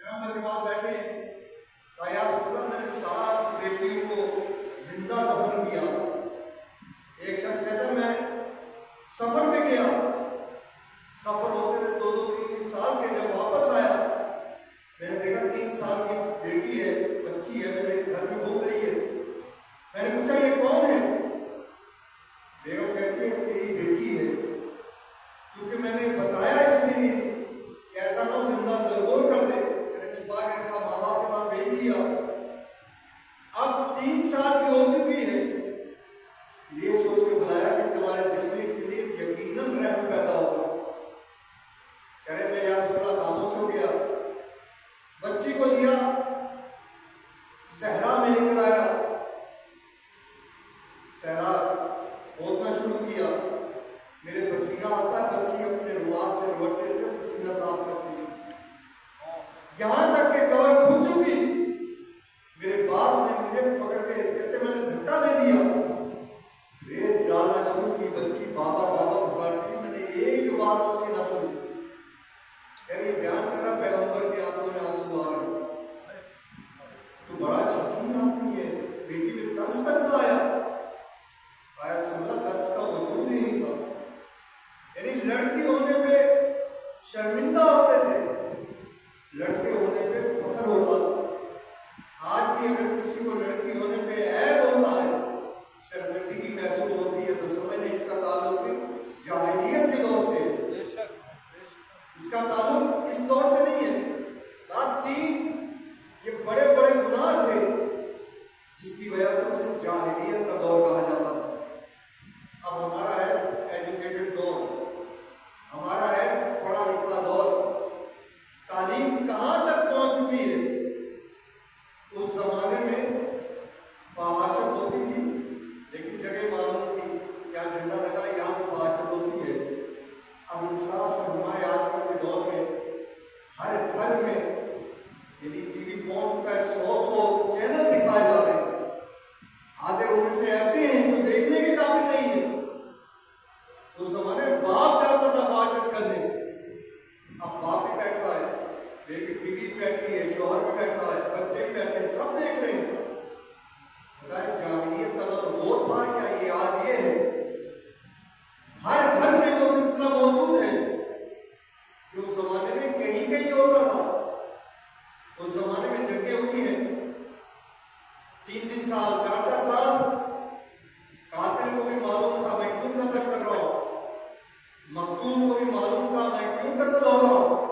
پیغمبر کے بعد بیٹھے ہیں کہا یا رسول اللہ میں نے 7 بیٹیوں کو زندہ دفن کیا. ایک شخص کہتا ہے میں سفر پہ گیا, سفر ہوتے تھے 2-3 سال کے, جب واپس آیا میں نے دیکھا 3 سال کی بیٹی ہے, بچی ہے, میرے گھر میں گھوم رہی ہے. میں نے پوچھا یہ کون ہے؟ بیگم کہتی ہے تیری بیٹی ہے. کیونکہ میں نے بتایا اس لیے کہ ایسا نہ ہو زندہ ضرور کر دے, میں نے چھپا کے رکھا, ماں باپ کے پاس بھیج دیا. اب 3 سال کی ہو چکی ہے, یہ سوچ کے بلایا کہ تمہارے دل میں اس کے لیے یقیناً رحم پیدا ہوگا. کہہ رہے میں یا رسول اللہ خاموش ہو گیا. بچی کو لیا, صحرا میں لے کر آیا, صحرا کھودنا شروع کیا. میرے پسینہ آتا ہے, بچی اپنے رومال سے لپٹنے سے پسینہ صاف کرتی ہے, یہاں تک کہ کور کھل چکی. میرے باپ نے مجھے پکڑ کے کہتے میں نے دھکا دے دیا, ریت ڈالنا شروع کی. بچی بابا بابا پکارتی, میں نے ایک بار اس کی نہ سنی. یہ بیان کر رہا پیغمبر کی آنکھوں میں آنسو آ رہے, تو بڑا شکین آدمی ہے, بیٹی میں ترس تک نہ آیا. آیا رسول اللہ ترس کا وجود ہی نہیں تھا. یعنی لڑکی ہونے پہ شرمندہ ہوتے تھے, لڑکے ہونے پہ فخر ہوتا تھا. آج بھی اگر کسی کو لڑکی ہونے پہ عیب ہوتا ہے, شرمندگی محسوس ہوتی ہے, تو سمجھ لیں اس کا تعلق بھی جاہلیت کے دور سے ہے, اس کا تعلق اس دور سے نہیں ہے. رات 3 یہ بڑے بڑے گناہ تھے جس کی وجہ سے اسے جاہلیت کا دور کہا جاتا تھا. اب ہمارا ہے ایجوکیٹڈ دور, ہمارا ہے پڑھا لکھا دور, تعلیم کہاں تک پہنچ چکی ہے. اس زمانے میں فحاشت ہوتی تھی لیکن جگہ معلوم تھی, یہاں جھنڈا لگا یہاں پہ فحاشت ہوتی ہے. اب انصاف سے ہمارے آج کل کے دور میں ہر گھر میں یعنی ٹی وی پہنچ چکا ہے, 100 چینل دکھائے جا رہے ہیں. آدھے ان سے ایسے ہیں جو دیکھنے کے قابل نہیں ہیں. اس زمانے میں باپ جاتا تھا فحاشت کرنے, اب باپ بھی بیٹھا ہے, بیوی بھی بیٹھی ہے, شوہر بھی بیٹھا ہے, بچے بھی بیٹھے ہیں, سب دیکھ رہے ہیں. جاہلیت کا دور وہ تھا یا یہ آج یہ ہے؟ ہر گھر میں وہ سلسلہ موجود ہے جو اس زمانے میں کہیں کہیں ہوتا تھا. اس زمانے میں جنگیں ہوئی ہیں 3 سال 4 سال, قاتل کو بھی معلوم تھا میں کیوں قتل کر رہا ہوں, مقتول کو بھی معلوم تھا میں کیوں قتل ہو رہا ہوں.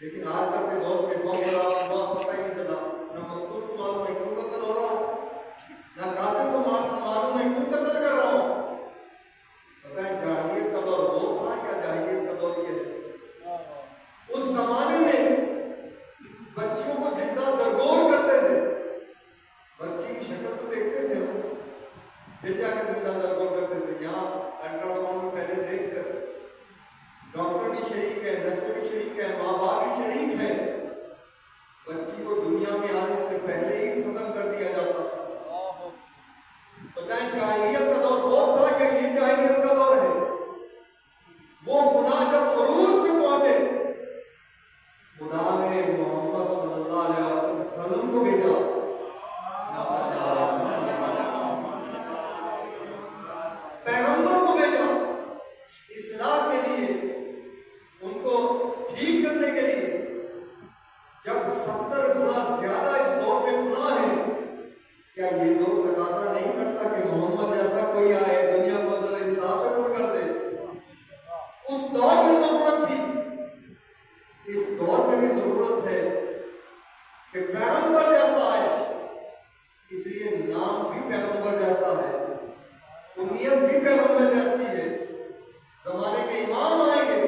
لیکن آج کل کے دور میں بہت بڑا پتہ ہی نہیں چلا, نہ مقتول کو معلوم ہے کیوں قتل ہو رہا ہوں, نہ قاتل کو معلوم ہے کیوں قتل کر رہا ہوں. پتہ ہے جاہلیت کا دور وہ تھا یا جاہلیت کا دور یہ ہے؟ اس زمانے میں بچیوں کو زندہ درگور کرتے تھے, بچی کی شکل تو دیکھتے تھے, پھر جا کے زندہ درگور کرتے تھے. یہاں الٹرا ساؤنڈ میں پہلے دیکھ کر ڈاکٹر بھی شریک ہے, نرسیں بھی شریک ہے, ماں باپ بھی شریک ہے, بچی کو دنیا میں آنے سے پہلے ہی ختم کر دیا جاتا. بتائیں جاہلیت کا دور وہ تھا یا یہ جاہلیت کا دور ہے؟ وہ گناہ جب عروج میں پہنچے, خدا نے محمد صلی اللہ علیہ وسلم کو بھیجا. پیغمبر کو بھیجا اصلاح کے لیے, ان کو ٹھیک کرنے کے لیے. جب 70 گنا زیادہ اس دور میں گناہ ہے, کیا یہ لوگ تقاضا نہیں کرتا کہ محمد جیسا کوئی آئے دنیا کو عدل و انصاف سے پر کر دے؟ اس دور میں ضرورت تھی, اس دور میں بھی ضرورت ہے کہ پیغمبر جیسا آئے. اس لیے نام بھی پیغمبر جیسا ہے, کنیت بھی پیغمبر جیسی ہے. زمانے کے امام آئیں گے,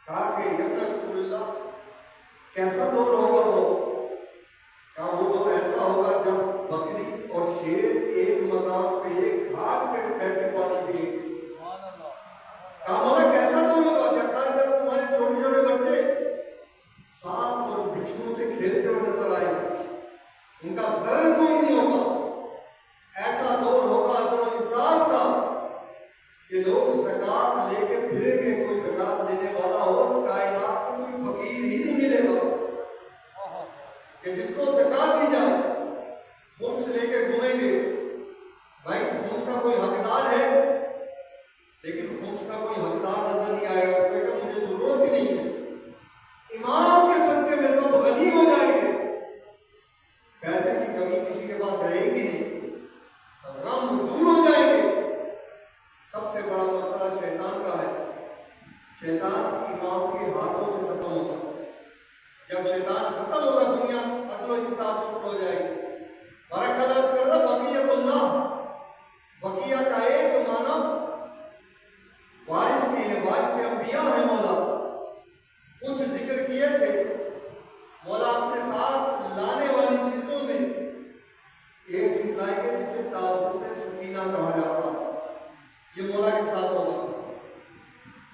کہا کہ ابن رسول اللہ کیسا دور ہوگا وہ؟ کہا وہ دور ایسا ہوگا جب بکری اور شیر ایک مقام پہ ایک گھاٹ پہ بیٹھ کے پانی پیے. کہا مولا کیسا دور ہوگا؟ جب تمہارے چھوٹے چھوٹے بچے سانپ اور بچھو سے کھیلتے ہوئے نظر آئے گا, ان کا ضرر کوئی نہیں ہوگا. ایسا دور ہوگا عدل و انصاف کا کہ لوگ زکات لے کے پھریں گے, کوئی زکات لینے والا ہو کائنات میں کوئی فقیر ہی نہیں ملے گا. जब शैतान खत्म होगा दुनिया अगलो हिसाब से हो जाएगी। बरकत अर्ज कर रहा बकियतुल्लाह, बकिया का एक माना वारिस नहीं है, वारिस अंबिया है। मौला कुछ जिक्र किए थे, मौला अपने साथ लाने वाली चीजों में एक चीज लाएंगे जिसे ताबूत सकीना कहा जाता है। ये मौला के साथ होगा।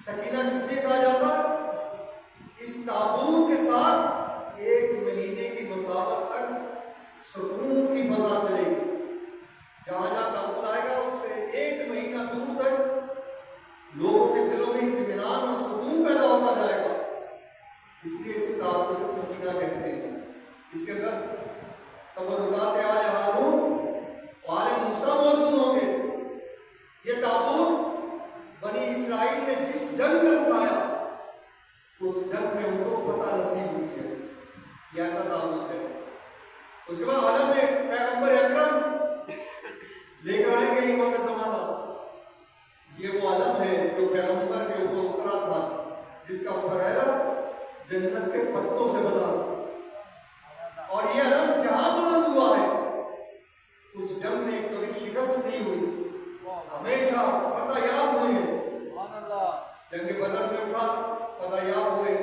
सकीना किसलिए कहा जाता? इस ताबूत के साथ 1 महीने की मसावत तक सुकून की फजा चलेगी। जहां जहां ताबूत आएगा उससे 1 महीना दूर तक लोगों के दिलों में इत्मीनान और सुकून पैदा होता जाएगा। इसलिए इसे ताबूत सकीना कहते हैं। इसके अंदर तबरुकात आज हारून वाले मूसा मौजूद होंगे। ये ताबूत बनी इसराइल ने जिस जंग में उठाया उस जंग में उनको फतह नसीब हुई है। ये ऐसा ताबूत है। उसके बाद आलम में पैगंबर अकरम लेकर आएंगे इमाम ज़माना। ये वो आलम है जो पैगंबर के ऊपर उतरा था, जिसका फरेरा जन्नत के पत्तों से बना था। और ये आलम जहां बुलंद हुआ है उस जंग में कभी शिकस्त नहीं हुई, हमेशा फतह याब हुई है। जंग बदर में उठा, फतह याब हुए।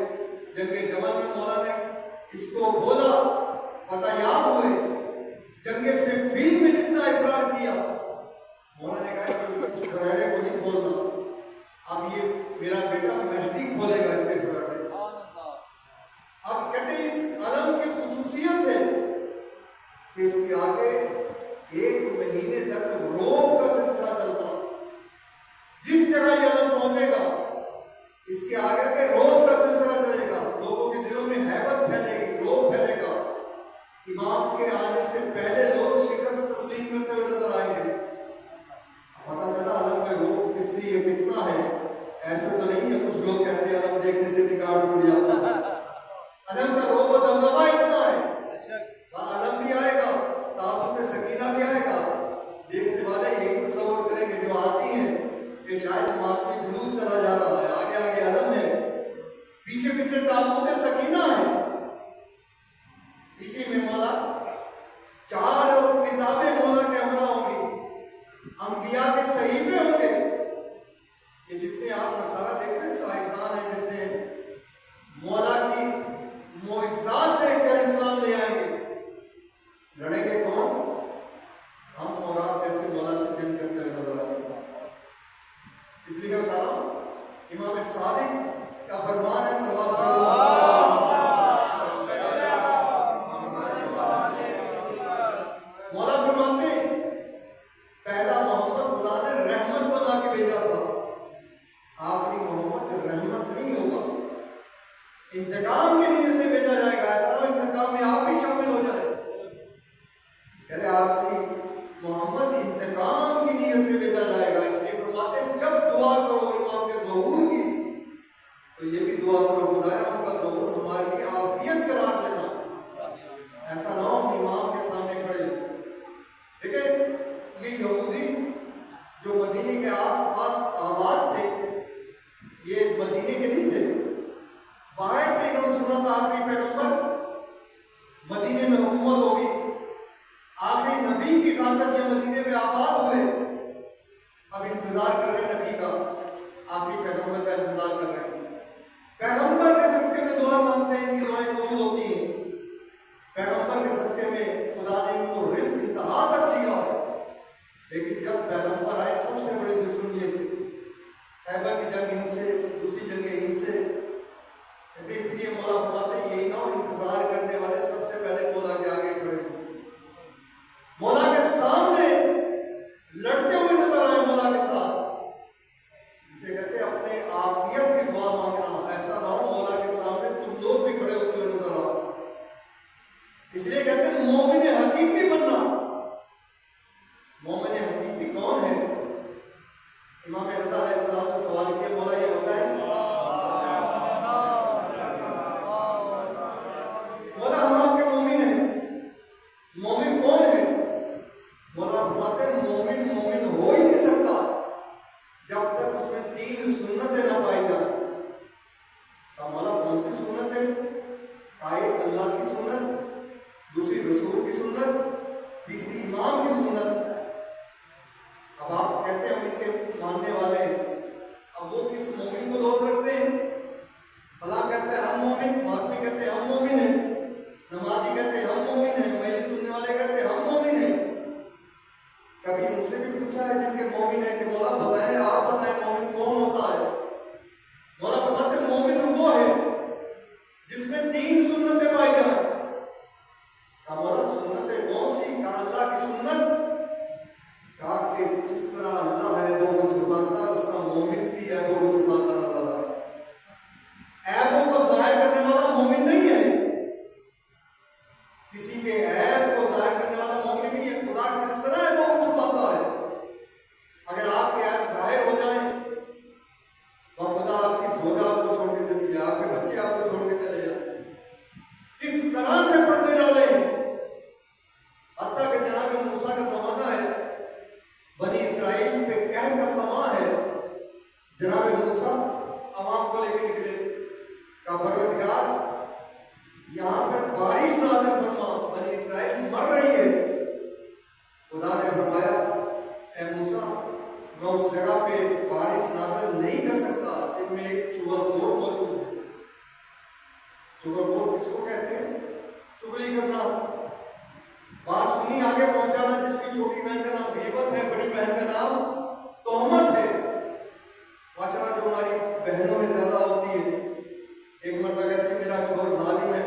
जंग जमल में मौला ने इसको खोला, फतह याब हुए। जंग सिफ़ीन में जितना इसरार किया, मौला ने कहा इस फरेरे को नहीं खोलना, अब ये मेरा बेटा मेहदी खोलेगा इसके फरेरे। अब कहते इस अलम की खुसूसियत है कि इसके आगे 1 महीने तक रोग का सिलसिला चलता। जिस जगह ये अलम पहुंचेगा इसके आगे के रोग का सिलसिला चलेगा। लोगों के दिलों में हैबत फैलेगी, रोग फैलेगा। इमाम के आने से पहले लोग शिकस्त तस्लीम करते हुए नजर आएंगे। पता चला अलम में रोग किसी ये कितना है। ऐसा तो नहीं है, कुछ लोग कहते हैं अलम देखने से निकाल टूट जाता है। अलम का रोग व दमदमा इतना है। अलम भी आएगा, ताबूत सकीना भी आएगा। देखने वाले यही तसव्वुर करेंगे जो आती हैं कि शायद मातमी जुलूस चला जा रहा है, आगे आगे अलम है, पीछे पीछे ताबूत सकीना है। इसी में मौला 4 किताबें मौला के हमरा होंगी, अंबिया के सहीफे होंगे। ये जितने आप नसारा देख रहे हैं, साइंसदान है जितने, मौला की मोइज़ात देखकर इस्लाम ले आएंगे। लड़ेंगे कौन? हम और आप जैसे मौला से जंग करते हुए नजर आएंगे। इसलिए बता रहा हूं, इमाम सादिक का फरमान है मौला फरमाते पहला मोहम्मद खुदा ने रहमत बना के भेजा था, आखिरी मोहम्मद रहमत नहीं होगा, इंतकाम के लिए से भेजा जाएगा। ऐसा इंतकाम में आप भी शामिल हो जाए। कहते आखिरी मोहम्मद इंतकाम की नीयत से भेजा जाएगा। इसलिए फरमाते जब दुआ करो इमाम के ज़हूर की तो ये भी दुआ करो खुदाया उनका ज़हूर हमारे लिए आफियत करार देना। ऐसा ना हो इमाम के सामने खड़े हो। देखिए ये यहूदी जो मदीने के आस पास आबाद थे, ये मदीने के नहीं थे। बाहर से इन्होंने सुना था आखिरी पैगंबर मदीने में हुकूमत होगी, आखिरी नबी की ताकत ये मदीने में आबाद हुए। अब इंतजार कर रहे नबी का, आखिरी पैगंबर का इंतजार कर रहे हैं। पैगंबर के सदके में दुआ मांगते हैं, इनकी दुआएं कबूल होती हैं। पैगंबर के सदके में खुदा ने इनको रिस्क इंतहा तक दिया है। लेकिन जब पैगंबर आए सबसे बड़े दुश्मन ये थे, खैबर की जंग इनसे, दूसरी जंग इनसे। इसलिए मौला फरमाते यही ना 3 सुन्नतें पाई जाए। कहा बोला सुन्नतें कौन सी? कहा अल्लाह की सुन्नत। कहा कि जिस तरह अल्लाह ऐबों को छुपाता है, उसका मोमिन भी ऐबों को छुपाता नजर आए। ऐबों को जाहिर करने वाला मोमिन नहीं है, किसी के ऐब को जाहिर करने वाला मोमिन नहीं है। खुदा किस तरह ऐबों को छुपाता है? अगर आपके ऐब जाहिर हो जाए तो खुदा आपकी जोजा आपको छोड़ के चली जाए, आपके बच्चे आपको छोड़ के चले जाए। किस तरह से पर्दे डाले, हत्ता कि जनाब मूसा का जमाना है, बनी इसराइल पे कहत का समा है। जनाब मूसा अवाम को लेके निकले, का परवरदिगार यहाँ पर बारिश नाज़िल फरमा, बनी इसराइल मर रही है। खुदा ने फरमाया ए मूसा, मैं उस जगह पे बारिश नाज़िल नहीं कर सकता जिनमें एक चुगलखोर मौजूद है। चुगलखोर किसको कहते हैं? चुगली करना, बात सुनी आगे पहुंचाना, जिसकी छोटी बहन का नाम गीबत है, बड़ी बहन का नाम तोहमत है। माशाअल्लाह जो हमारी बहनों में ज्यादा होती है, एक मरतबा कहती है मेरा शोहर जालिम है,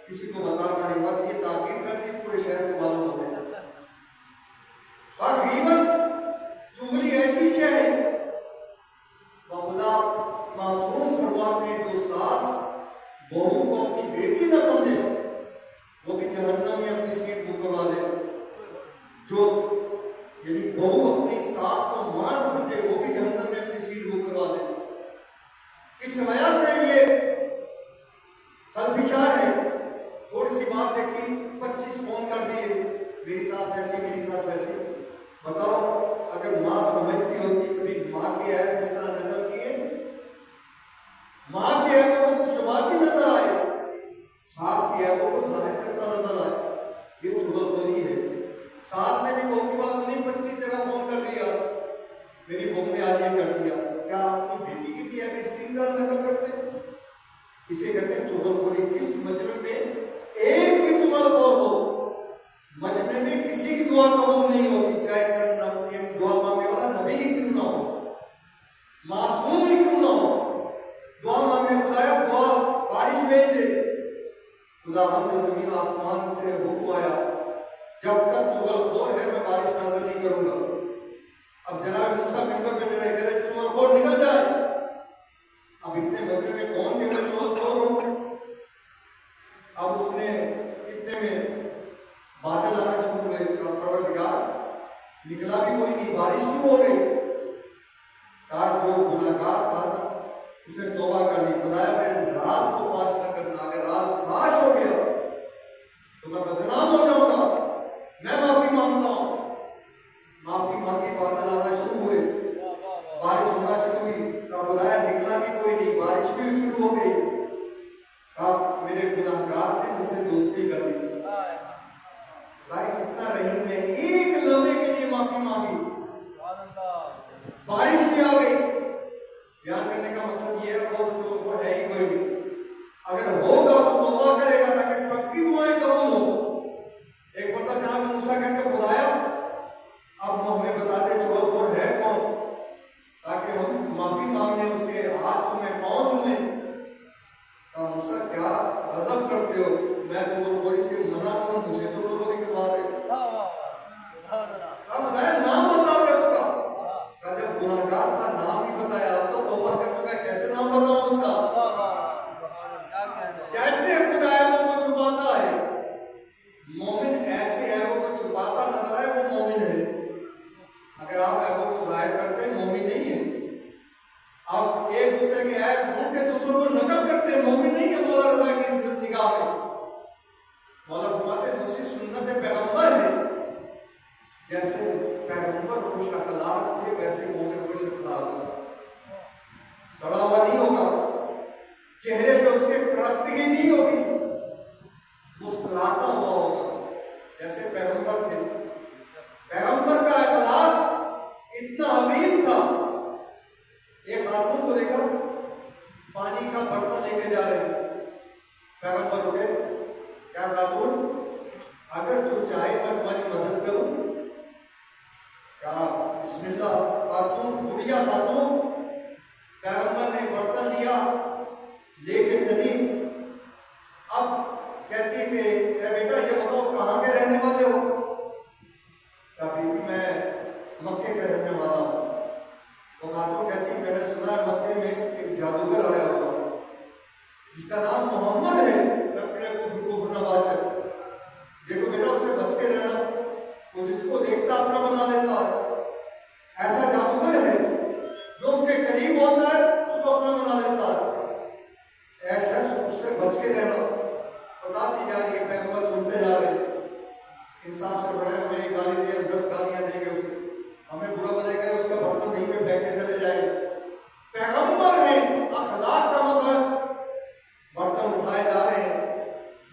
किसी को बताना नहीं, बस ये ताकीद करती पूरे शहर को मालूम हो गया। और गीबत चुगली ऐसी शय है, खुदा मासूम फरमाते हैं जो सास बहू को अपनी बेटी न समझे वो भी जहन्नम में अपनी सीट बुक करवा दे। जो यानी बहू अपनी सास को मां न समझे वो भी जहन्नम में अपनी सीट बुक करवा दे। किस वजह से ये खलफिशार है? थोड़ी सी बात देखी, 25 फोन कर दिए, मेरी सास ऐसी, मेरी सास वैसी। बताओ अगर माँ समझती होती, कभी माँ की ऐब इस तरह नकल किए, माँ की ऐबों को तो शुरुआती नजर आए, सास की ऐबों को जाहिर करता नजर आए, ये चुगलखोरी है। सास ने भी बहू की बात सुनी, 25 जगह फोन कर दिया, मेरी बहू ने आज ये कर दिया। क्या अपनी बेटी की भी ऐब इसी तरह नकल करते हैं? इसे कहते हैं चुगलखोरी। जिस मजमे में एक भी चुगलखोर हो, मजमे में किसी की दुआ कबूल नहीं होती, चाहे दुआ मांगने वाला नबी ही क्यों ना हो, मासूम ही क्यों ना हो। दुआ मांगे, खुदाया दुआ बारिश भेज दे, खुदा हमने जमीन आसमान से हुक्म आया जब तक चुगलखोर है मैं बारिश नाज़िल नहीं करूंगा। अब जनाब मूसा मिंबर पे लड़े, कहते चुगलखोर निकल जाए। अब इतने मजमे में कौन के मैं चुगलखोर हूं? अब उसने इतने में बादल आना शुरू हुए, परवरदिगार निकला भी कोई नहीं, बारिश शुरू हो गई। कहा जो गुनाहगार था ना उसे तौबा कर ली। खुदाया मैं राज को फाश न करना, अगर राज फाश हो गया तो मैं बदनाम हो जाऊंगा, मैं माफी मांगता हूं। माफी मांगी, बादल आना शुरू हुए, बारिश होना शुरू हुई। कहा खुदाया निकला भी कोई नहीं, बारिश भी शुरू हो गई। कहा मेरे गुनाहगार ने मुझसे दोस्ती कर ली। कितना रहीम है, एक लम्हे के लिए माफी मांगी, बारिश भी आ गई। बयान करने का मकसद ये है वो है ही कोई नहीं, अगर होगा तो तौबा करेगा ताकि सबकी दुआएं कबूल हो। एक बता जनाब मूसा कहते खुदाया अब वो हमें बता दे चुगलखोर है कौन, ताकि हम माफी मांग लें, उसके हाथ चूमे, पांव चूमे। मूसा क्या गजब करते हो, मैं चुगलखोरी से मना करूं, मुझे चुगलखोरी करवा रहे हो। बताया नाम बता दे उसका। जब गुनाहगार था नाम नहीं बताया, अब तो तौबा कर चुका है, कैसे नाम बताऊं उसका? कैसे खुदा ऐबों को छुपाता है? मोमिन ऐसे ऐबों को छुपाता नजर आए वो मोमिन है। अगर आप ऐबों को जाहिर करते हैं मोमिन नहीं है। आप एक दूसरे के ऐब ढूंढ के दूसरों को नकल करते हैं, मोमिन नहीं है। मौला रजा की निगाह में मौला फरमाते दूसरी सुन्नत पैगंबर है। जैसे पैगंबर खुश अखलाक थे वैसे मोमिन खुश अखलाक होगा, सड़ा हुआ नहीं होगा, चेहरे पे उसके त्रासदी नहीं होगी, मुस्कुराता हुआ होगा जैसे पैगंबर थे। पैगंबर का अखलाक इतना अजीम था। एक खातून को देखा, पानी का बर्तन लेके जा रहे हैं, पैगंबर उठे, क्या खातून अगर जो चाहे मैं तुम्हारी मदद करूं? कहा बिस्मिल्लाह। खातून बुढ़िया खातून, पैगंबर ने बर्तन लिया, लेके चली। अब कि "ए बेटा, ये बताओ कहाँ के रहने वाले हो?" कहा, "बीबी, मैं मक्के का रहने वाला हूँ।" वो खातून कहती, "मैंने सुना है मक्के में एक जादूगर आया हुआ जिसका नाम मोहम्मद है, नवाचक। देखो बेटा, उससे बच के रहना, वो जिसको देखता अपना बना लेता है। ऐसा जादूगर है जो उसके करीब होता है उसको अपना बना लेता है। ऐसा उससे बच के रहना।" बताती जा रही है, पैगंबर सुनते जा रहे हैं। इंसाफ से बड़े हमें गाली दे, 10 गालियां देंगे उसे, हमें बुरा बोलेगा, उसका बर्तन नहीं पे फेंक के चले जाएंगे। पैगंबर है, अखलाक का मतलब। बर्तन उठाए जा रहे हैं,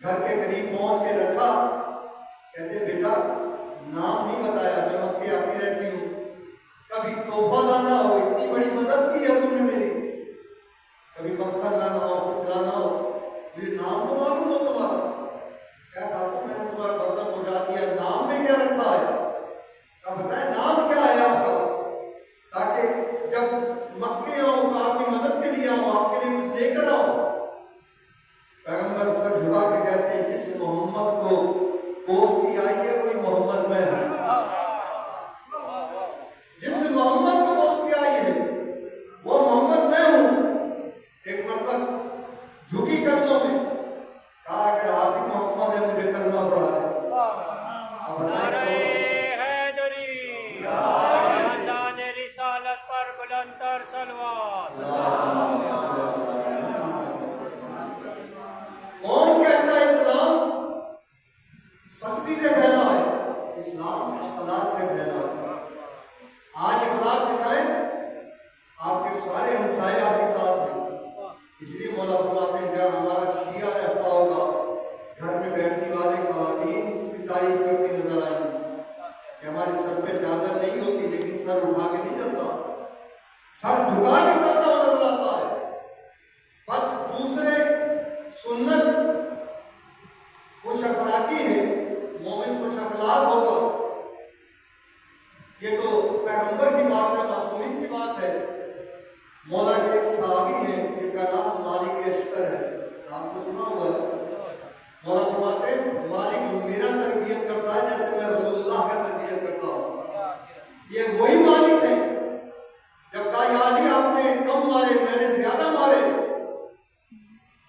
घर के करीब पहुंच के रखा। कहते, "बेटा, नाम नहीं बताया, मैं मक्के आती रहती हूँ, कभी तोहफा लाना हो, इतनी बड़ी मदद की है तुमने मेरी, कभी मक्खन लाना हो, कुछ लाना हो, मुझे नाम तो मालूम हो तुम्हारा।" क्या था, तो मैंने तुम्हारा बर्तन पहुंचा दिया, नाम में क्या रखा है? अब बताए नाम क्या है आपका, ताकि जब मक्के आऊं तो आपकी मदद के लिए आऊं, आपके लिए कुछ लेकर आऊं। पैगंबर सर झुका के कहते हैं, "जिस मोहम्मद को कोसी आई है वही मोहम्मद में है। जिस मोहम्मद को कोसी आई है वो मोहम्मद में हूँ।" एक मतलब झुकी कदमों में कहा, "अगर आप ही मोहम्मद है, मुझे कलमा पढ़ा दे।" अब बताएं रिसालत पर बुलंदतर सलवात। कौन कहता है इस्लाम सख्ती से फैला है? इस्लाम अखलाक से फैला है। आज अखलाक दिखाएं, आपके सारे हमसाए आपके साथ हैं। इसलिए मौला फरमाते हैं, जहाँ हमारा शिया रहता होगा, घर में बैठने वाले खवातीन उसकी तारीफ करती नजर आएंगी कि हमारे सर पे चादर नहीं होती, लेकिन सर उठा के नहीं चलता, सर झुका के चलता हुआ नजर आता है। बस दूसरे सुन्नत खुश अखलाकी है, मोमिन खुश अखलाक होगा। ये तो पैगंबर की बात है, मासूमीन की बात है। मौला के एक सहाबी हैं जिनका नाम मालिक अश्तर है, नाम तो सुना हुआ है। मौला फरमाते हैं, "मालिक मेरा तरबियत करता है जैसे मैं रसूलुल्लाह का तरबियत करता हूँ।" ये वही मालिक है। जब कहा, "या अली, आपने कम मारे, मैंने ज्यादा मारे",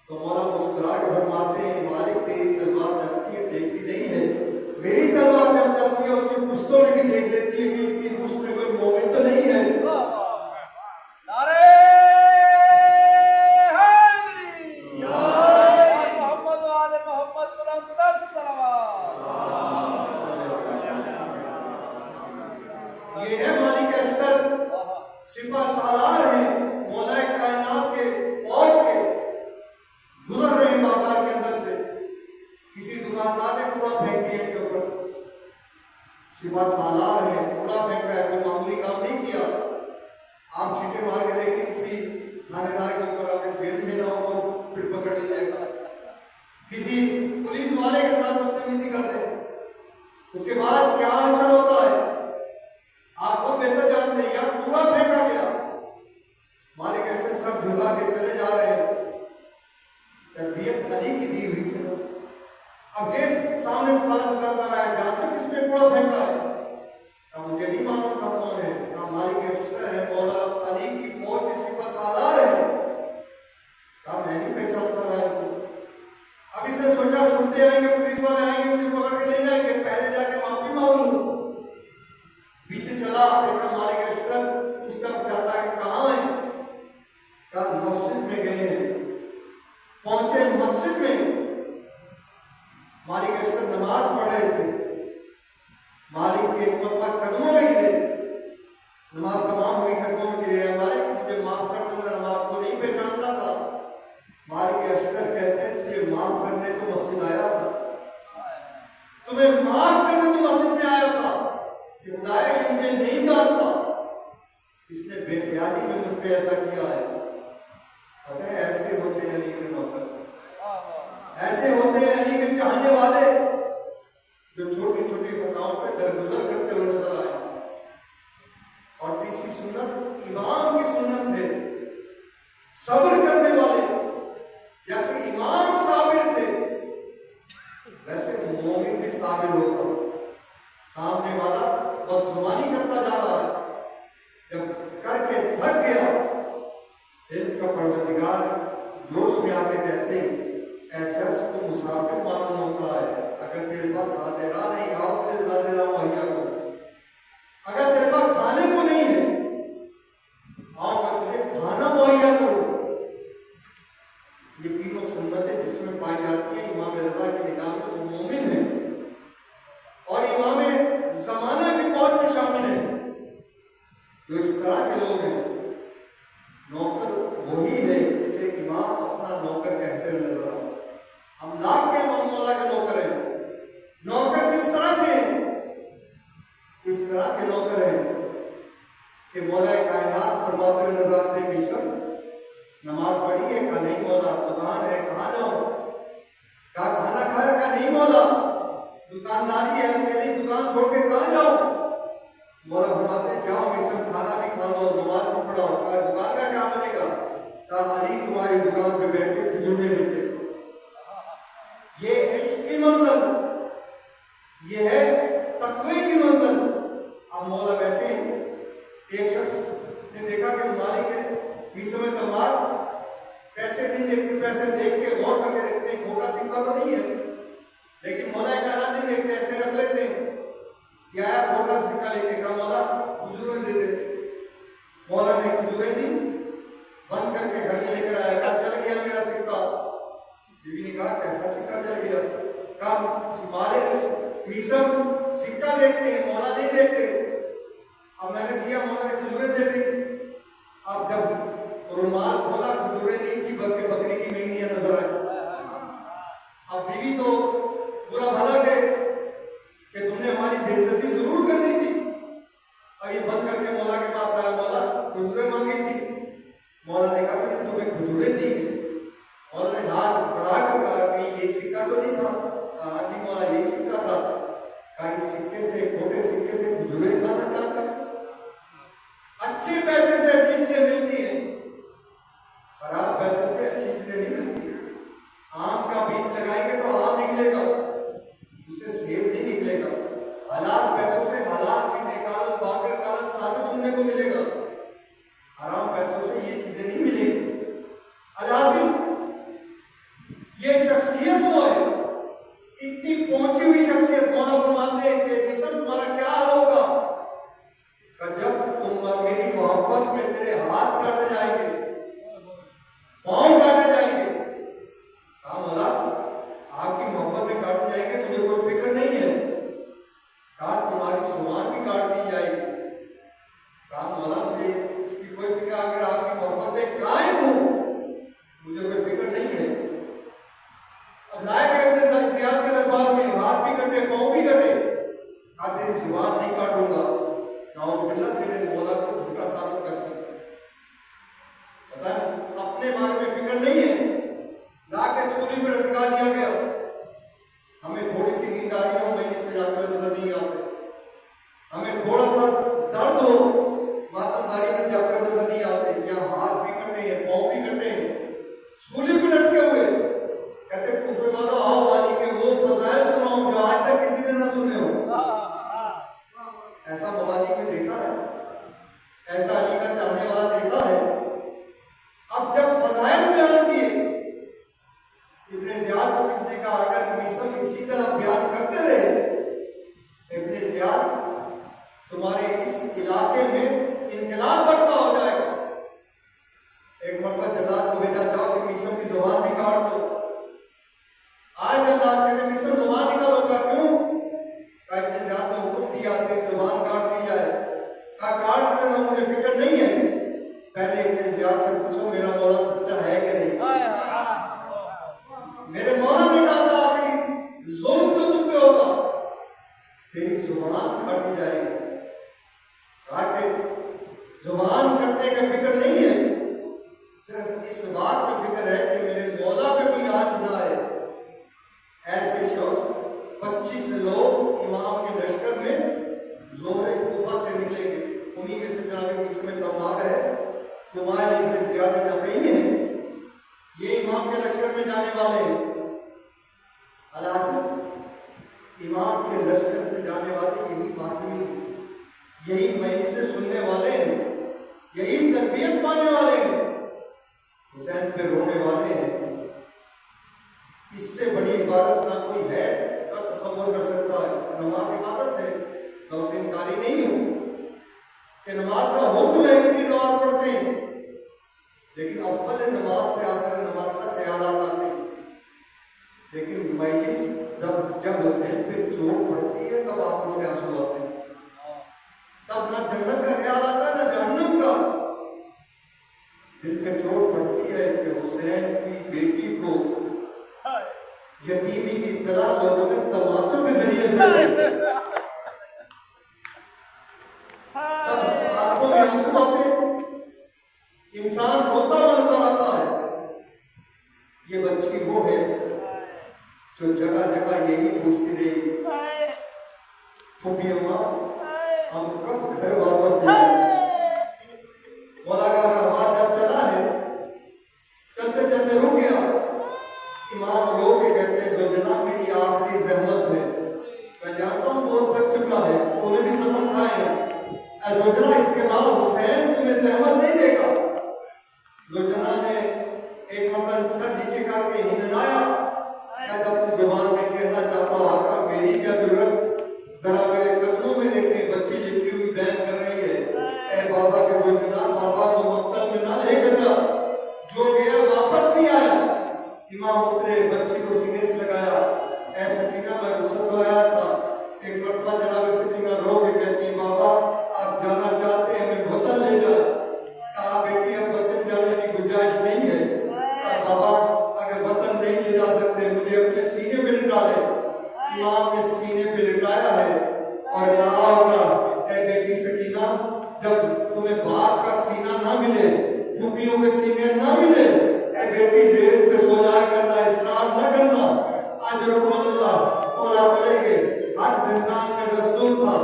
तो मौला मुस्कुरा के फरमाते हैं, "मालिक, तेरी तलवार चलती है, देखती नहीं है। मेरी तलवार जब चलती है उसकी पुश्तों में भी देख लेती है कि इसकी पुश्त में कोई मोमिन तो नहीं है।" ये है मालिक अस्तर, सिपा सालार है मौलाए कायनात के फौज के। गुजर रहे बाजार के अंदर से, किसी दुकानदार ने कूड़ा फेंक दिया इनके ऊपर। सिपा सालार है, कूड़ा फेंका है, कोई मामूली काम नहीं किया। आप छींटे मार के देखिए किसी थानेदार के ऊपर, आपके जेल में ना हो तो फिर पकड़ लीजिएगा। किसी पुलिस वाले के साथ बदतमीजी कर दे, उसके बाद क्या हासिल होता है आपको बेहतर जानते हैं। या कूड़ा फेंका गया, मालिक ऐसे सब झुका के चले जा रहे हैं। तरबियत अली की दी हुई है। अब देख सामने वाला दुकानदार आया, "जानते हो किसने कूड़ा फेंका है?" कहा, "मुझे नहीं मालूम था कौन है।" कहा, "मालिक अश्तर है, मौला अली की फौज के सिपा सालार है।" कहा, "मैं नहीं पहचानता रहा इनको।" अब इसे सोचा, सुनते आएंगे, पुलिस वाले आएंगे, मुझे पकड़ के ले जाएंगे, पहले जाके माफी मांग लूं। पीछे चला, देखा मालिक अश्तर उस तक जाता है, "कहाँ है?" कहा, "मस्जिद में गए हैं।" पहुंचे मस्जिद में, मालिक अश्तर नमाज पढ़ रहे थे। मालिक के एक मतलब कदमों में गिरे, नमाज तमाम हुई, कदमों में गिरे, "मालिक मुझे माफ कर देना, मैं आपको नहीं पहचानता था।" मालिक अश्तर कहते हैं, "तुझे माफ करने तो मस्जिद आया था, तुम्हें माफ करने तो मस्जिद में आया था, कि खुदाया ये मुझे नहीं जानता, इसने बेख्याली में मुझ पे ऐसा किया है।" पता है, ऐसे होते हैं अली के नौकर, ऐसे होते हैं अली के चाहने वाले, जो छोटी छोटी खताओं पे दरगुजर करते हुए नजर आए। और तीसरी सुन्नत इमाम की सुन्नत है, सब्र करने वाले। जैसे इमाम साबिर थे, दुकानदारी है, अकेली दुकान छोड़ के कहाँ जाओ? मौला फरमाते हैं जाओ मिशन खाना भी खा लो, नमाज भी पढ़ो। कहा दुकान का क्या बनेगा? कहा अली तुम्हारी दुकान पे बैठ के खजूरें बेचे। ये इश्क की मंजिल, ये है तकवे की मंजिल। अब मौला बैठे, एक शख्स ने देखा कि मालिक है बीच में तलवार, पैसे नहीं देखते, पैसे देख के गौर करके देखते खोटा सिक्का तो नहीं है, लेकिन मौला कायनात नहीं देखते, ऐसे रख लेते हैं। या आया खोटा सिक्का लेके, कहा मौला खजूरें दे दे। मौला ने खजूरें दी, बंद करके घर में लेकर आया। कहा चल गया मेरा सिक्का। बीवी ने कहा कैसा सिक्का चल गया? कहा मालिक मीसम सिक्का देखते हैं, मौला नहीं देखते। अब मैंने दिया, मौला ने खजूरें दे दी। अब जब रुमाल खोला, खजूरें नहीं थी बल्कि बकरी की मेंगियां नजर आई। अब बीवी तो बुरा भला गए कि तुमने हमारी बेइज्जती जरूर करनी थी। और ये बंद करके मौला के पास आया, मौला खजूरें मांगी थी। मौला ने कहा मैंने तुम्हें खजूरें दी। मौला ने हाथ बढ़ा कर कहा कि ये सिक्का तो नहीं था? हाँ जी मौला यही सिक्का था। कहा इस सिक्के से, खोटे सिक्के से खजूरें खाना चाहता है? अच्छे पैसे से अच्छी चीजें मिलती हैं, खराब पैसे से अच्छी चीजें नहीं मिलती। आम का बीज लगाएंगे तो आम निकलेगा, उसे सेब नहीं निकलेगा। हलाल पैसों से हलाल चीजें, कागज बाकर कागज सादा सुनने को मिलेगा, हराम पैसों से ये चीजें नहीं मिलेगी। अलहासिल ये शख्सियत वो है, इतनी पहुंची हुई शख्सियत। मौला फरमाते हैं कि मिशन तुम्हारा क्या हाल होगा? जब तुम मेरी मोहब्बत में तेरे हाथ काटे जाएंगे, पांव काटे जाएंगे। कहा मौला आपकी मोहब्बत में काटे जाएंगे, मुझे कोई फिक्र नहीं है। कहा तुम्हारी जुबान भी काट दी जाएगी। कहा मौला मुझे इसकी कोई फिक्र, अगर आपकी मोहब्बत में कायम हूं मुझे कोई फिक्र नहीं है। अब लाए गए अपने जियाद के दरबार में, हाथ भी कटे पांव भी कटे। कहा तेरी जुबान नहीं काटूंगा, नाउज़ुबिल्लाह तेरे मौला को झूठा साबित कर सकते। पता है अपने बारे में फिक्र नहीं है, लाके सूली पर लटका दिया गया। हमें थोड़ी सी नींद आ रही हो, मजलिस में जाते हुए नजर नहीं आते। हमें थोड़ा सा दर्द हो, मातमदारी में जाते हुए नजर नहीं आते। यहाँ हाथ भी कटे हैं, पाँव भी कटे हैं, सूली पर लटके हुए। कहते कुफे वालों आओ वाली के वो फजाइल सुनाओ जो आज तक किसी ने ना सुने हो। ऐसा मवाली में देखा है, ऐसा अली का चाहने वाला देखा है। अब जब फजाइल बयान किए, इब्ने ज़ियाद को किसने कहा अगर मिसम इसी तरह बयान करते रहे, इब्ने ज़ियाद तुम्हारे इस इलाके में इनकलाब बर्पा हो जाएगा। एक मरतबा जल्लाद को भेजा, जाओ कि मिसम की जुबान भी काट दो। आज जल्लाद कहते मिसम जुबान निकालो। का क्यों? इब्ने ज़ियाद ने हुक्म दिया तेरी जुबान काट दी जाए। कहा काट देना, मुझे फिक्र नहीं है। पहले इब्ने ज़ियाद से पूछो मेरा मौला सच्चा है कि नहीं। मेरे मौला ने कहा था आखिरी जुल्म तो तुम पे होगा, तेरी जुबान काटी जाएगी। कहा कि जुबान कटने का फिक्र नहीं है, सिर्फ इस बात पे फिक्र है कि मेरे मौला पे कोई आंच ना आए। ऐसे शख्स 25 लोग इमाम के लश्कर में ज़ोहरे कूफा से निकलेंगे। उन्हीं में से जनाब इसमें तमार है, कुमार इब्ने ज़ियाद नफ़ई हैं, ये इमाम के लश्कर में जाने वाले हैं। अलहासिल इमाम के लश्कर में जाने वाले यही मातमी, यही मजलिस से सुनने वाले हैं, यही तरबियत पाने वाले हैं, हुसैन पे रोने वाले हैं। इससे बड़ी इबादत ना कोई है ना तसव्वुर कर सकता है। नमाज इबादत है, तो उसे इनकारी नहीं हो कि नमाज का हुक्म है इसलिए नमाज पढ़ते हैं, लेकिन अव्वल नमाज से आखिर नमाज का ख्याल आते हैं। लेकिन मजलिस जब दिल पे चोट पड़ती है तब आंखों से आंसू आते हैं, तब ना जन्नत का ख्याल आता है ना जहन्नम का। दिल पे चोट पड़ती है कि हुसैन की बेटी को यतीमी की इत्तला लोगों ने तमाचों के जरिए से तब आंखों में आंसू आते, इंसान रोता हुआ नजर आता है। ये बच्ची वो है जो जो जगह जगह यही पूछती रही, फूफी अम्मा हम कब घर वापस जाएं? मौला का रवाज जब चला है, चलते चलते रुक गया। इमाम रो के कहते हैं, जो जना मेरी आखिरी जहमत है, मैं जानता हूँ बहुत थक चुका है, तूने भी जख्म खाए हैं, जो जना इसके बाद हुसैन तुम्हें जहमत नहीं देगा। जो जना ने एक वक्त सर नीचे करके हिलनाया, शायद अपनी जुबान में कहना चाहता हूँ, आका मेरी क्या जरूरत, जरा मेरे कदमों में देखें, बच्ची लिपटी हुई बैन कर रही है। ए बाबा के जो जना, बाबा को मक्तल में ना लेकर जा, जो गया वापस नहीं आया। इमाम उतरे, बच्ची को सीने से लगाया, ऐ सकीना मैं रुखसत हो आया था। एक मरतबा जनाब सकीना रो के कहती है, बाबा आप जाना चाहते हैं, हमें वतन ले जाए। कहा बेटी अब वतन जाने की गुंजाइश नहीं है। कहा बाबा अगर वतन नहीं ले जा सकते, मुझे अपने सीने पे लिटा ले। इमाम ने सीने पे लिटाया है और कहा होगा, ऐ बेटी सकीना जब तुम्हें बाप का सीना ना मिले, फूफियों के सीने ना मिले, ऐ बेटी रेत पे सो जाया करना, इसरार ना करना। आज रकमल्लाह मौला चले गए, हर जिंदान में रसूल था,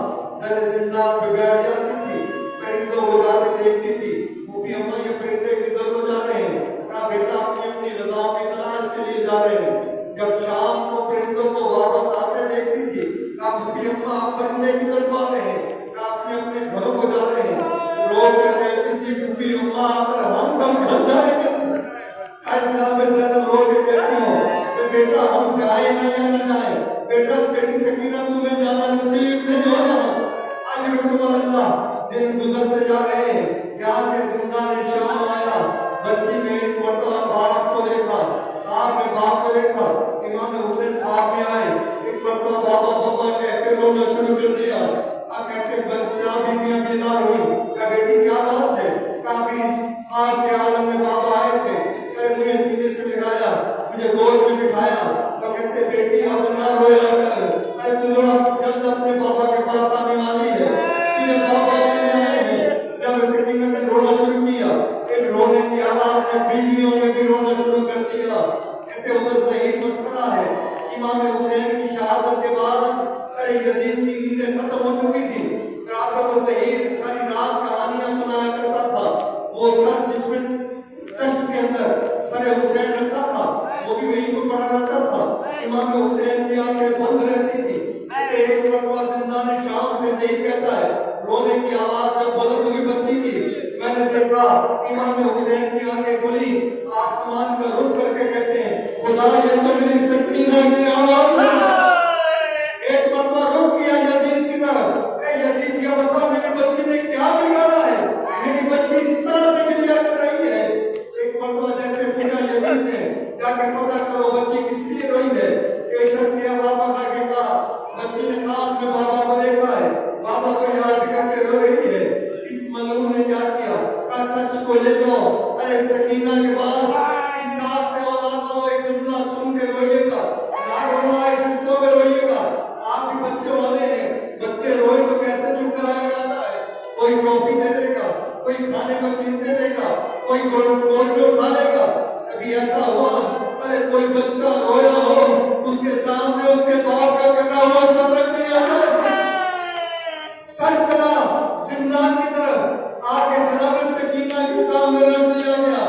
दर जिंदान पे बैठ जाती थी, परिंदों को जाके देखती थी, फूफी अम्मा ये परिंदे किधर को जा रहे हैं? कहा बेटा अपनी अपनी रज़ाओं की तलाश के लिए जा रहे हैं। जब शाम को परिंदों को वापस आते देखती थी, कहा फूफी अम्मा आप परिंदे किधर को आ रहे हैं? कहा अपने अपने घरों को जा रहे हैं। रो कर कहती थी, फूफी अम्मा अगर हम कब घर जाएंगे? रो के कहती हूँ बेटा हम जाए ना या ना जाए, बेटा बेटी सकीना तुम्हें जाना नसीब नहीं होगा। आज रुकमल्लाह दिन गुजरते जा रहे हैं, यहाँ के जिंदा ने शाम आया, बच्ची ने एक मरतबा बाप को देखा, ख्वाब में बाप को देखा। इमाम हुसैन ख्वाब में आए, एक मरतबा बाबा बाबा कह के रोना शुरू कर दिया। अब कहते बच्चा बीवियां बेदार हुई, क्या बेटी क्या बात है? काफी ख्वाब के आलम में बाबा आए थे, मुझे सीने से लगाया, मुझे गोद में बिठाया, तो कहते बेटी अब ना रोया कर, अरे तू थोड़ा जल्द अपने बाबा के पास आने वाली है, तुझे बाबा लेने आए हैं। जब सकीना ने रोना शुरू किया, एक रोने की आवाज में बीवियों ने भी रोना शुरू कर दिया। कहते उधर शहीद मस्करा है, इमाम हुसैन की शहादत के बाद अरे यजीद की नींदें खत्म हो चुकी थी। रातों को शहीद सारी रात कहानियां सुनाया करता था, वो सर जिसमें तश्त के अंदर सर हुसैन रखा था, वो भी वहीं पर पड़ा रहता था। इमाम हुसैन की आंखें बंद रहती थी। एक मरतबा जिंदान शाम से ज़हीर कहता है, रोने की आवाज जब बुलंद हुई बच्ची की, मैंने देखा इमाम हुसैन की आंखें खुली, आसमान का रुख करके कहते हैं, खुदा ये तो मेरी सकीना की आवाज है। एक मरतबा रुख किया यजीद की तरफ, ए यजीद ये बता मेरी बच्ची ने क्या बिगाड़ा है, मेरी बच्ची इस तरह से गिरिया कर रही है। एक मरतबा जैसे पूछा यजीद ने, जाकर पता करो बच्ची किस लिए रोई है। एक शख्स ने वापस आके कहा, बच्ची ने ख्वाब में बाबा को देखा है, बाबा को याद करके रो रही है। इस मलून ने क्या किया? कहा तश को ले जाओ, अरे सकीना के पास इंसाफ से औलाद वालों एक जुमला सुन के रोइएगा, ना रोना है किस्तों में रोइएगा। आप भी बच्चों वाले हैं, बच्चे रोए तो कैसे चुप कराया जाता है? कोई टॉफी दे देगा, कोई खाने को चीज दे देगा, कोई गोल्ड उठा लेगा। कभी ऐसा हुआ अरे कोई बच्चा रोया हो, उसके सामने उसके बाप का कटा हुआ सर रख दिया, सर चला जिंदान की तरफ, आके जनाब सकीना के सामने रख दिया गया।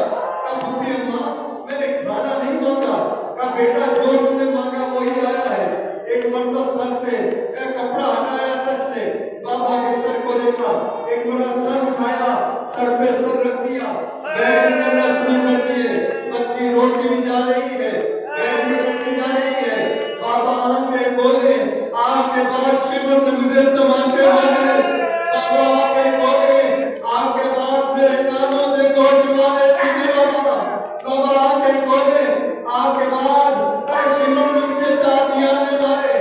अब फूफी अम्मा मैंने खाना नहीं मांगा, कहा बेटा जो तुमने मांगा वही आया है। एक मरतबा सर से कपड़ा हटाया, तश से बाबा के सर को देखा, एक मरतबा सर उठाया, सर पे सर रख दिया, बैन करना शुरू कर दिए। बच्ची रोटी भी जा रही है, बैन भी करती जा रही है। बाबा आंखें खोले, आपके बाद शिवर ने मुझे तमाचे मारे, बाबा आंखें खोले, आपके बाद मेरे कानों से गोली मारे सीधे बाबा, बाबा आंखें खोले, आपके बाद शिवर ने मुझे तादियाने मारे।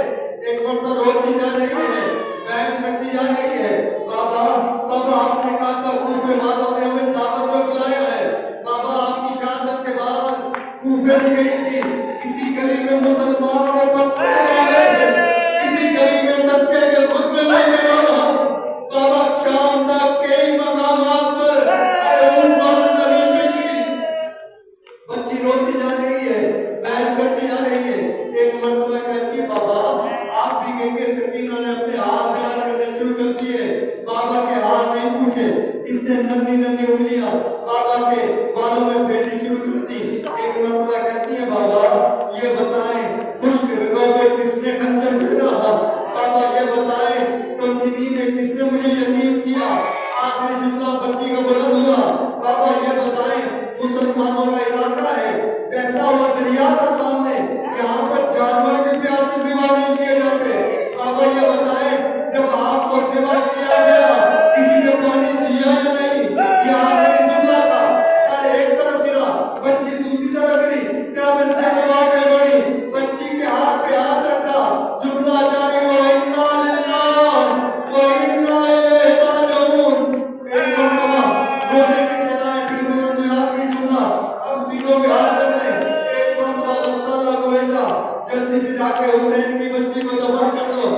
एक मरतबा रोटी जा रही है, बैन करती जा रही है, बाबा बाबा आपने कहा था कूफे वालों ने हमें दावत में बुलाया है, बाबा आपकी शहादत के बाद कूफे में गई थी, किसी गली में मुसलमानों ने पत्थर मारे, किसी गली में सदके के खुतबे में آپ بھی کہیں گے سکینہ نے اپنے حال بیان کرنے شروع کر دیے. بابا کے حال نہیں پوچھے. اس نے ننھی ننھی انگلیاں بابا کے بالوں میں پھیرنی شروع کر دی. ایک مرتبہ کہتی ہے بابا یہ بتائیں خشک رگوں پہ کس نے خنجر پھیرا؟ بابا یہ بتائیں کمسینی میں کس نے مجھے یتیم کیا؟ آخری جملہ بچی کا بلند ہوا. بابا یہ بتائیں مسلمانوں کا علاقہ ہے, بہتا ہوا دریا تھا سامنے, یہاں پر جانور بھی پیاسے ذبح نہیں کیے جاتے. بابا یہ بتائیں جب آپ کو ذبح کیا گیا کسی نے پانی دیا یا نہیں؟ یہ آخری جملہ تھا. سارے ایک طرف گرا, بچی دوسری طرف گری. کیا بچہ دبا کے بڑی بچی کے ہاتھ پہ ہاتھ رکھا, جملہ جاری ہوا انا للہ و انا الیہ راجعون. ایک مرتبہ رونے کی صدائیں پھر بلند ہوئی. آخری جملہ اب سینوں پہ ہاتھ رکھ لیں. ایک مرتبہ غسالہ کو بھیجا, جلدی سے جا کے حسین کی بچی کو دفن کر دو.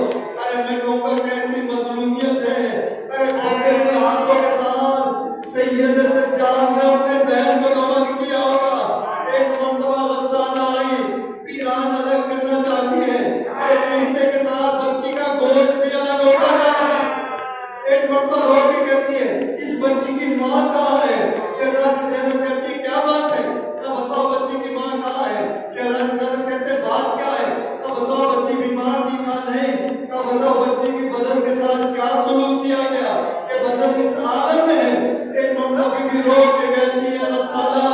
ارے میں کہوں گا کیسی مظلومیت ہے. ارے پکے ہوئے ہاتھوں کے ساتھ سید سجاد نے اپنے بہن کو دفن کیا ہوگا. ایک مرتبہ غسالہ آئی, پیران الگ کرنا چاہتی ہے. ارے کرتے کے ساتھ بچی کا گوشت بھی الگ ہوتا جاتا. ایک مرتبہ رو کے کہتی ہے اس بچی کی ماں کہاں ہے؟ شہزادی زینب کہتی ہے کیا بات ہے؟ اب بتاؤ بچی کی ماں کہاں ہے؟ شہزادی زینب کہتے ہیں بات کیا ہے؟ اب بتاؤ بچی بیمار تھی کہاں نہیں؟ اب بتاؤ بچی کی بدن کے ساتھ کیا سلوک کیا گیا کہ بدن اس عالم میں ہے؟ ایک مرتبہ بھی رو کے کہتی ہے غسالہ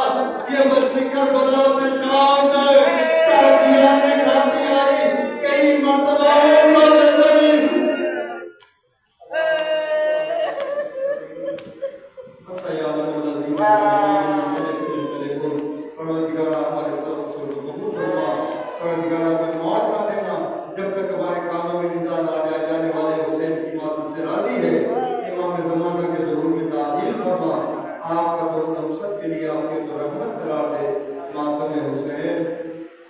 یہ بچی کربلا سے شام تک تعزیانے کھاتی آئی. کئی مرتبہ اوپر زمین پروردگارہ ہمارے سب سر کو قبول فرما. پروردگارہ ہمیں موت نہ دینا جب تک ہمارے کانوں میں ندا نہ آ جائے. جانے والے حسین کی ماں تجھ سے راضی ہے. امام زمانہ کے ظہور میں تعجیل فرما. آپ کا تو ہم سب کے لیے آپ کے تو